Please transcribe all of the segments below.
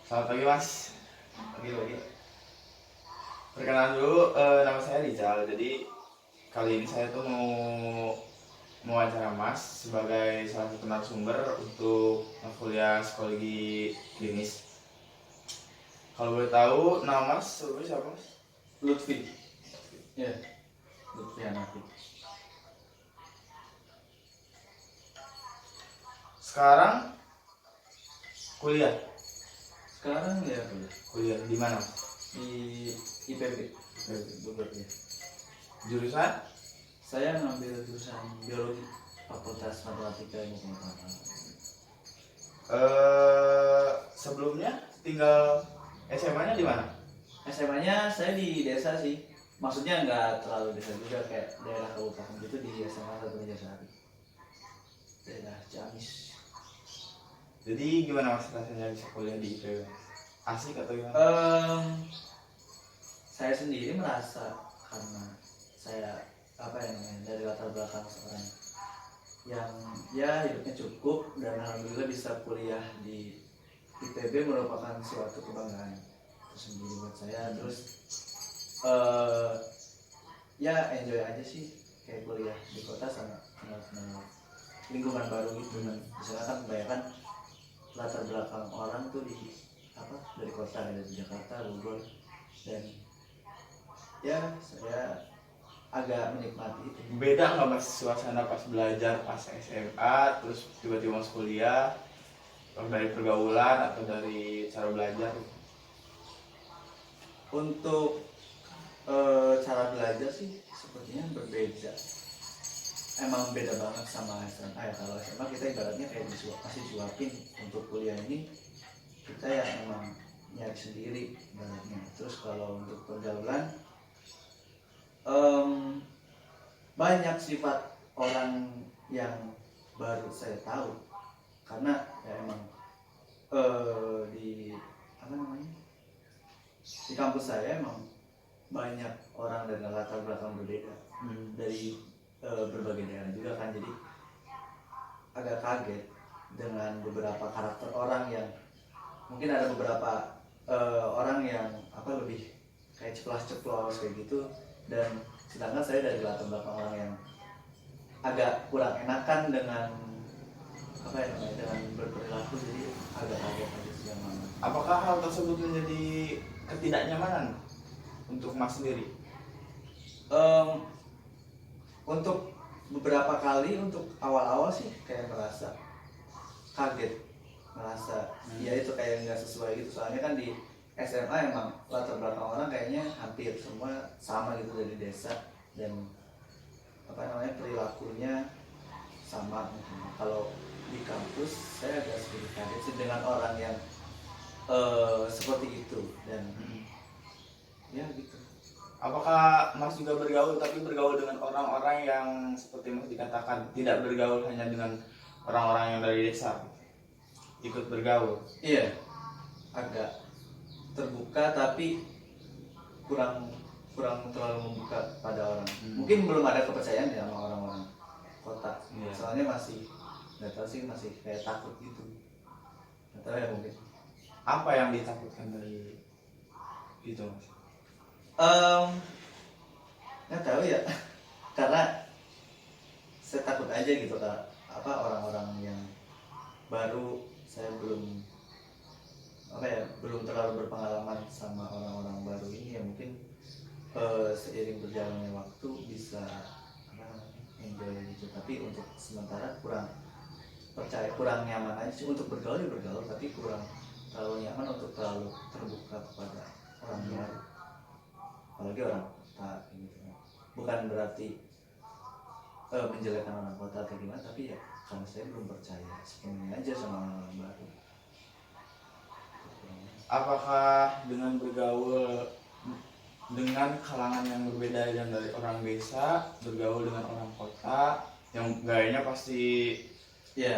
Selamat pagi Mas. Pagi. Perkenalan dulu, nama saya Rizal. Jadi kali ini saya tuh mau mewawancara Mas sebagai salah satu narasumber untuk kuliah psikologi klinis. Kalau boleh tahu, nama Mas sebelumnya siapa Mas? Lutfi. Ya, Lutfi Hanafi. Sekarang kuliah. Sekarang ya Kuliah di mana Mas? di IPB Bogor ya. Jurusan? Saya ngambil jurusan biologi, Fakultas Matematika Ilmu Pengetahuan. Sebelumnya tinggal SMA-nya di mana? SMA-nya saya di desa sih. Maksudnya nggak terlalu desa juga, kayak daerah kabupaten gitu, di SMA 1 Jatiasari, daerah Ciamis. Jadi gimana Mas rasanya bisa kuliah di IPB? Asik atau gimana? Saya sendiri merasa, karena saya dari latar belakang seorang yang ya hidupnya cukup dan alhamdulillah bisa kuliah di IPB merupakan suatu kebanggaan tersendiri buat saya. Terus ya enjoy aja sih, kayak kuliah di kota sama kenal lingkungan baru gitu kan. Misalnya kan kebanyakan latar belakang orang tuh dari kota, dari Jakarta, Bogor, dan ya saya agak menikmati itu. Beda nggak Mas suasana pas belajar pas SMA terus tiba-tiba masuk kuliah, dari pergaulan atau dari cara belajar? Untuk cara belajar sih sepertinya berbeda. Emang beda banget sama SMA ya. Kalau SMA kita ibaratnya kayak masih disuapin. Untuk kuliah ini kita ya emang nyari sendiri ibaratnya. Terus kalau untuk pergaulan, banyak sifat orang yang baru saya tahu, karena ya emang di di kampus saya emang banyak orang dari latar belakang berbeda, dari berbagai daerah juga kan. Jadi agak kaget dengan beberapa karakter orang yang mungkin ada beberapa orang yang lebih kayak ceplas-ceplos kayak gitu, dan sedangkan saya dari latar belakang orang yang agak kurang enakan dengan dengan berperilaku. Jadi agak kaget aja sih yang mana. Apakah hal tersebut menjadi ketidaknyamanan untuk Mas sendiri? Untuk beberapa kali, untuk awal-awal sih kayak merasa kaget, merasa ya itu kayak nggak sesuai gitu. Soalnya kan di SMA emang latar belakang orang kayaknya hampir semua sama gitu, dari desa, dan perilakunya sama gitu. Kalau di kampus saya agak sedikit kaget sih dengan orang yang seperti itu, dan ya gitu. Apakah Mas juga bergaul tapi bergaul dengan orang-orang yang seperti Mas dikatakan tidak bergaul hanya dengan orang-orang yang dari desa, ikut bergaul? Iya, agak terbuka tapi kurang terlalu membuka pada orang. Mungkin belum ada kepercayaan ya sama orang-orang kota. Soalnya masih nggak tahu sih, masih kayak takut gitu. Nggak tahu ya, mungkin. Apa yang ditakutkan dari itu Mas? Nggak tahu ya, karena saya takut aja gitu kan. Orang-orang yang baru, saya belum terlalu berpengalaman sama orang-orang baru ini ya. Mungkin seiring berjalannya waktu bisa enjoy gitu, tapi untuk sementara kurang percaya, kurang nyaman aja sih. Untuk bergaul ya bergaul, tapi kurang terlalu nyaman untuk terlalu terbuka kepada orang baru, apalagi orang kota gitu. Bukan berarti menjelekkan orang kota atau gimana, tapi ya karena saya belum percaya sepenuhnya aja sama orang baru. Apakah dengan bergaul dengan kalangan yang berbeda, yang dari orang desa bergaul dengan orang kota yang gayanya pasti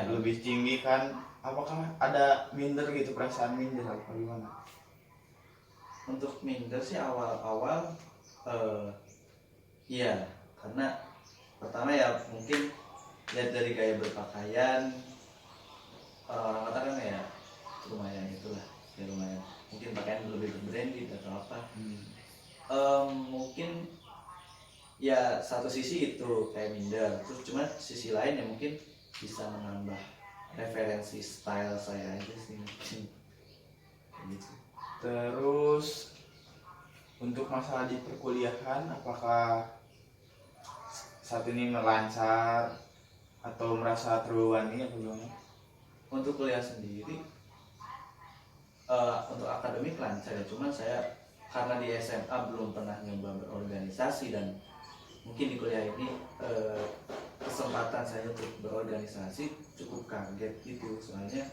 lebih tinggi kan, apakah ada minder gitu, perasaan minder atau gimana? Untuk minder sih awal-awal iya, karena pertama ya mungkin lihat dari gaya berpakaian orang-orang kota kan ya lumayan itulah, ya lumayan apa. Mungkin ya satu sisi itu kayak minder, terus cuma sisi lain ya mungkin bisa menambah referensi style saya aja sih mungkin kayak gitu. Terus untuk masalah di perkuliahan, apakah saat ini lancar atau merasa terbebani atau gimana? Untuk kuliah sendiri untuk akademik lancar ya, cuman saya karena di SMA belum pernah nyoba berorganisasi, dan mungkin di kuliah ini kesempatan saya untuk berorganisasi cukup kaget gitu. Soalnya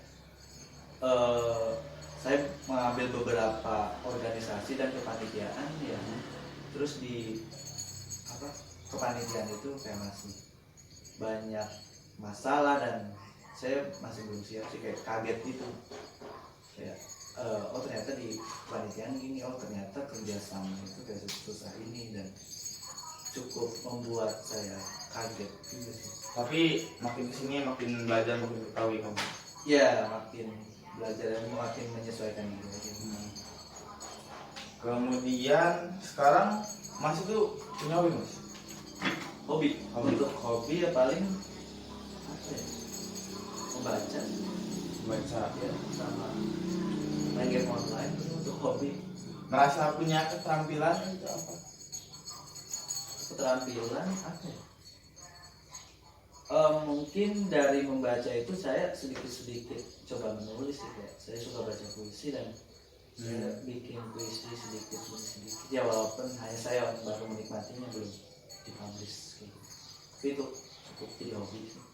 saya mengambil beberapa organisasi dan kepanitiaan ya, terus di apa kepanitiaan itu kayak masih banyak masalah dan saya masih belum siap sih, kayak kaget gitu, kayak oh ternyata di kepanitiaan gini, oh ternyata kerjasama itu kayak susah ini, dan cukup membuat saya kaget gitu sih. Tapi makin kesini makin belajar, makin ketahui kamu. Ya makin belajar dan makin menyesuaikan diri aja. Kemudian sekarang Mas itu punya hobi Mas? Hobi. Hobi. Untuk hobi ya paling apa ya, membaca Baca. ya, sama main game online itu untuk hobi. Merasa punya keterampilan itu apa? Keterampilan apa ya? Mungkin dari membaca itu saya sedikit-sedikit coba menulis sih, kayak saya suka baca puisi dan saya bikin puisi sedikit demi sedikit ya, walaupun hanya saya baru menikmatinya, belum dipublish kayak gitu. Tapi itu cukup jadi hobi sih.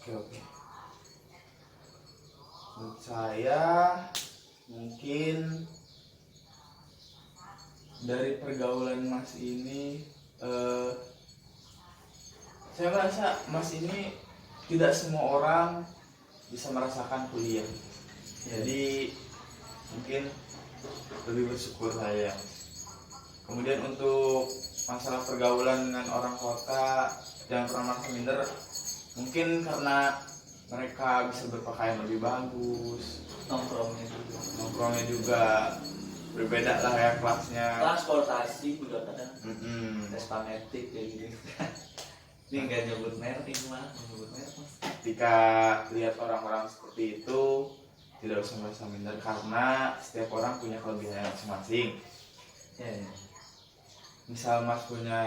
Oke. Menurut saya mungkin dari pergaulan Mas ini, saya merasa Mas ini tidak semua orang bisa merasakan kuliah. Jadi mungkin lebih bersyukur saya. Kemudian untuk masalah pergaulan dengan orang kota, jangan pernah merasa minder. Mungkin karena mereka bisa berpakaian lebih bagus, nongkrongnya juga berbeda lah ya kelasnya. Transportasi juga kadang Vespa-matic kayak gitu. Ini nggak nyebut merek, ini mah nyebut merek Mas. Ketika lihat orang-orang seperti itu, tidak usah merasa minder karena setiap orang punya kelebihan masing-masing. Ya. Misal Mas punya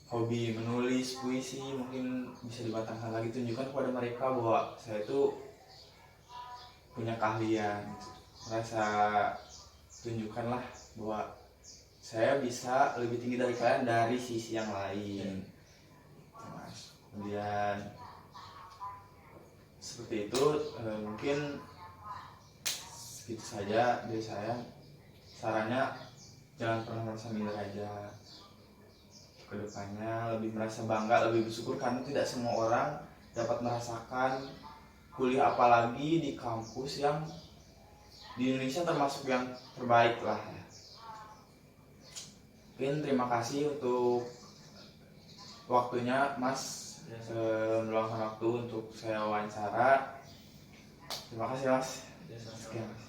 hobi menulis puisi, mungkin bisa dimatangkan lagi, tunjukkan kepada mereka bahwa saya itu punya keahlian. Merasa tunjukkanlah bahwa saya bisa lebih tinggi dari kalian dari sisi yang lain. Mas. Kemudian seperti itu, mungkin segitu saja dari saya. Sarannya jangan pernah merasa minder aja. Kedepannya lebih merasa bangga, lebih bersyukur karena tidak semua orang dapat merasakan kuliah, apalagi di kampus yang di Indonesia termasuk yang terbaik lah ya. Mungkin terima kasih untuk waktunya Mas, meluangkan waktu untuk saya wawancara. Terima kasih Mas. Ya, Sekian Mas.